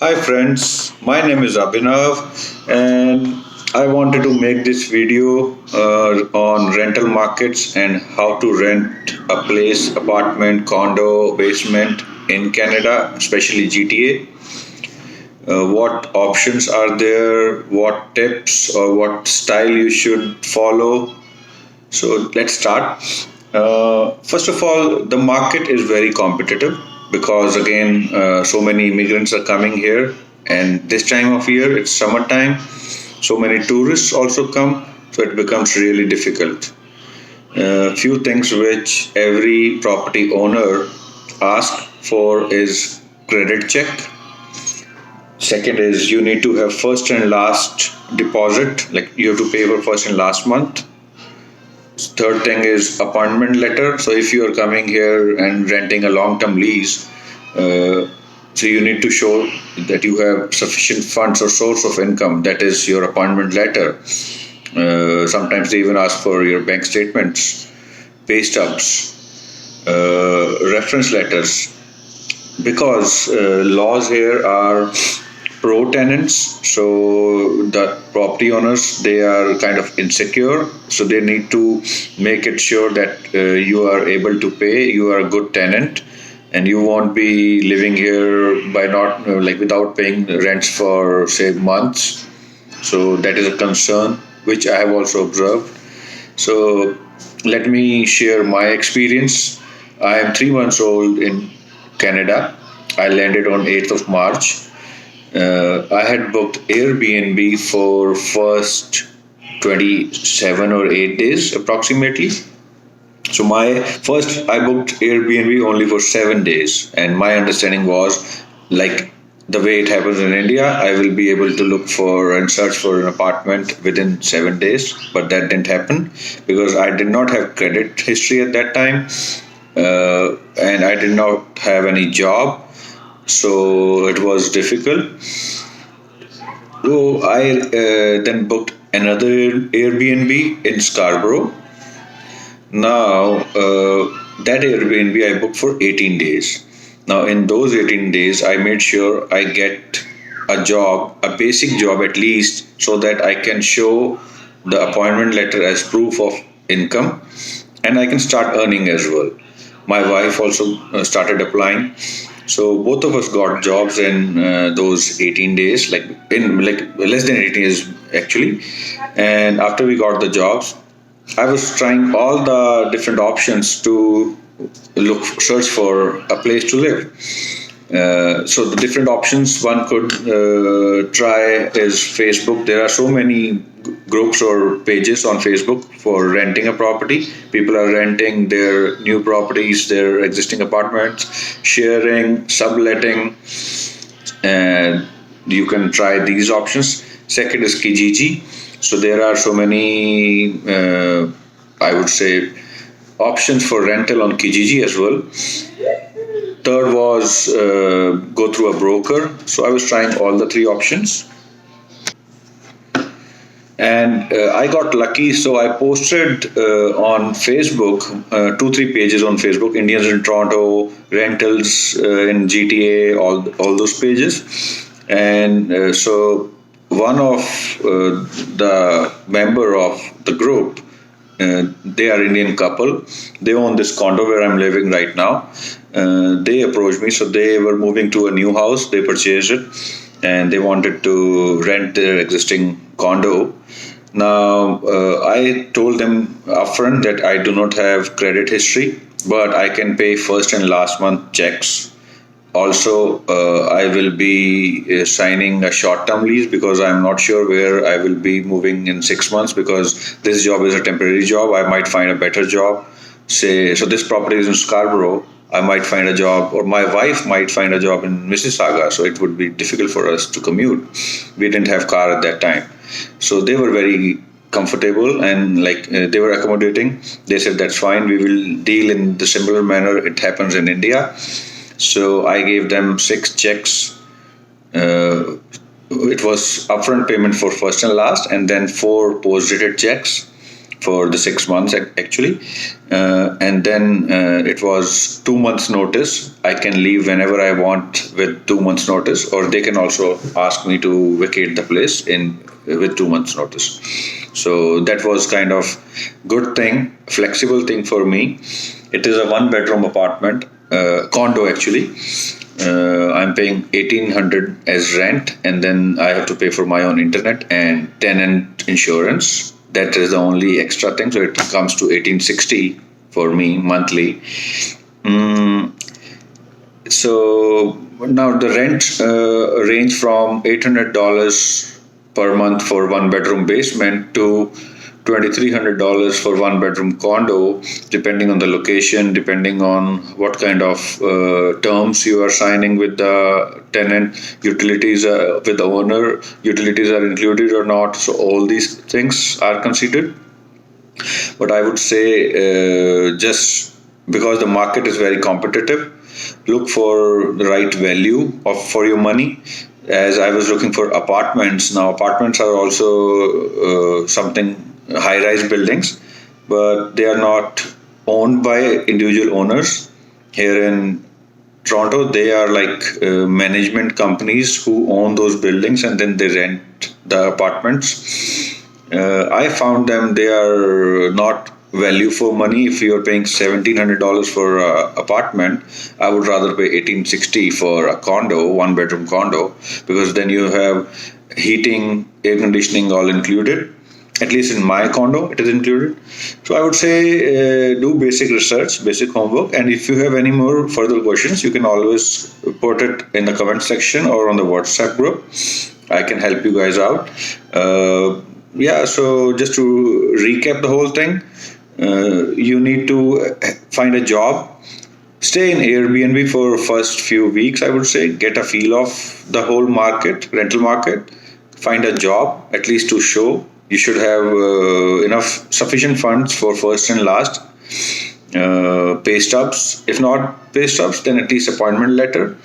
Hi friends, my name is Abhinav and I wanted to make this video on rental markets and how to rent a place, apartment, condo, basement in Canada, especially GTA. What options are there, what tips or what style you should follow. So let's start. First of all, the market is very competitive because again, so many immigrants are coming here, and this time of year it's summertime. So many tourists also come, so it becomes really difficult. Few things which every property owner asks for is credit check. Second is you need to have first and last deposit, like you have to pay for first and last month. Third thing is appointment letter. So if you are coming here and renting a long-term lease, so you need to show that you have sufficient funds or source of income. That is your appointment letter. Sometimes they even ask for your bank statements, pay stubs, reference letters, because laws here are pro tenants, so the property owners, they are kind of insecure, so they need to make it sure that you are able to pay, you are a good tenant, and you won't be living here by not like without paying rents for say months. So that is a concern which I have also observed. So let me share my experience. I am 3 months old in Canada. I landed on 8th of March. I had booked Airbnb for first 27 or 8 days approximately. So my first I booked Airbnb only for 7 days, and my understanding was like the way it happens in India, I will be able to look for and search for an apartment within 7 days, but that didn't happen because I did not have credit history at that time, and I did not have any job, so it was difficult. So I then booked another Airbnb in Scarborough. Now, that Airbnb I booked for 18 days. Now, in those 18 days, I made sure I get a job, a basic job at least, so that I can show the appointment letter as proof of income and I can start earning as well. My wife also started applying. So both of us got jobs in those 18 days, like in like less than 18 days actually. And after we got the jobs, I was trying all the different options to search for a place to live. So the different options one could try is Facebook. There are so many groups or pages on Facebook for renting a property. People are renting their new properties, their existing apartments, sharing, subletting, and you can try these options. Second is Kijiji. So there are so many, I would say, options for rental on Kijiji as well. Third was go through a broker. So I was trying all the three options. And I got lucky, so I posted on Facebook, two, three pages on Facebook, Indians in Toronto, rentals in GTA, all those pages. And so one of the member of the group, they are Indian couple. They own this condo where I'm living right now. They approached me, so they were moving to a new house. They purchased it, and they wanted to rent their existing condo. Now, I told them upfront that I do not have credit history, but I can pay first and last month checks. Also, I will be signing a short-term lease because I'm not sure where I will be moving in 6 months because this job is a temporary job. I might find a better job. Say, so this property is in Scarborough. I might find a job, or my wife might find a job in Mississauga. So it would be difficult for us to commute. We didn't have car at that time, so they were very comfortable and like they were accommodating. They said that's fine. We will deal in the similar manner it happens in India. So I gave them 6 checks. It was upfront payment for first and last, and then 4 post-dated checks for the 6 months actually, and then it was 2 months notice. I can leave whenever I want with 2 months notice, or they can also ask me to vacate the place in with 2 months notice. So that was kind of good thing, flexible thing for me. It is a one bedroom apartment, condo actually. I'm paying 1,800 as rent, and then I have to pay for my own internet and tenant insurance. That is the only extra thing. So it comes to 1,860 for me monthly. Mm, so now the rent range from $800 per month for one bedroom basement to $2,300 for one bedroom condo, depending on the location, depending on what kind of terms you are signing with the tenant, utilities with the owner, utilities are included or not. So all these things are considered. But I would say just because the market is very competitive, look for the right value for your money. As I was looking for apartments, now apartments are also something high-rise buildings, but they are not owned by individual owners. Here in Toronto, they are like management companies who own those buildings and then they rent the apartments. I found them, they are not value for money. If you are paying $1,700 for an apartment, I would rather pay 1,860 for a condo, one bedroom condo, because then you have heating, air conditioning all included. At least in my condo, it is included. So I would say do basic research, basic homework, and if you have any more further questions, you can always put it in the comment section or on the WhatsApp group. I can help you guys out. Yeah, so just to recap the whole thing, you need to find a job. Stay in Airbnb for first few weeks, I would say. Get a feel of the whole market, rental market. Find a job, at least to show. You should have enough sufficient funds for first and last. Pay stubs. If not pay stubs, then at least appointment letter.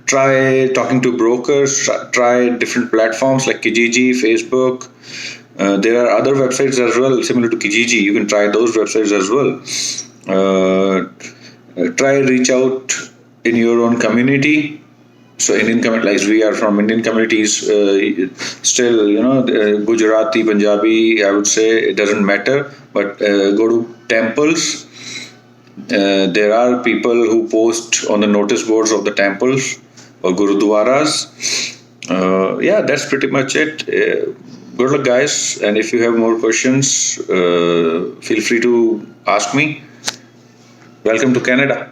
Try talking to brokers. Try different platforms like Kijiji, Facebook. There are other websites as well similar to Kijiji. You can try those websites as well. Try reach out in your own community. So Indian community, like we are from Indian communities, still, Gujarati, Punjabi, I would say it doesn't matter. But go to temples. There are people who post on the notice boards of the temples or gurudwaras. Yeah, that's pretty much it. Good luck, guys. And if you have more questions, feel free to ask me. Welcome to Canada.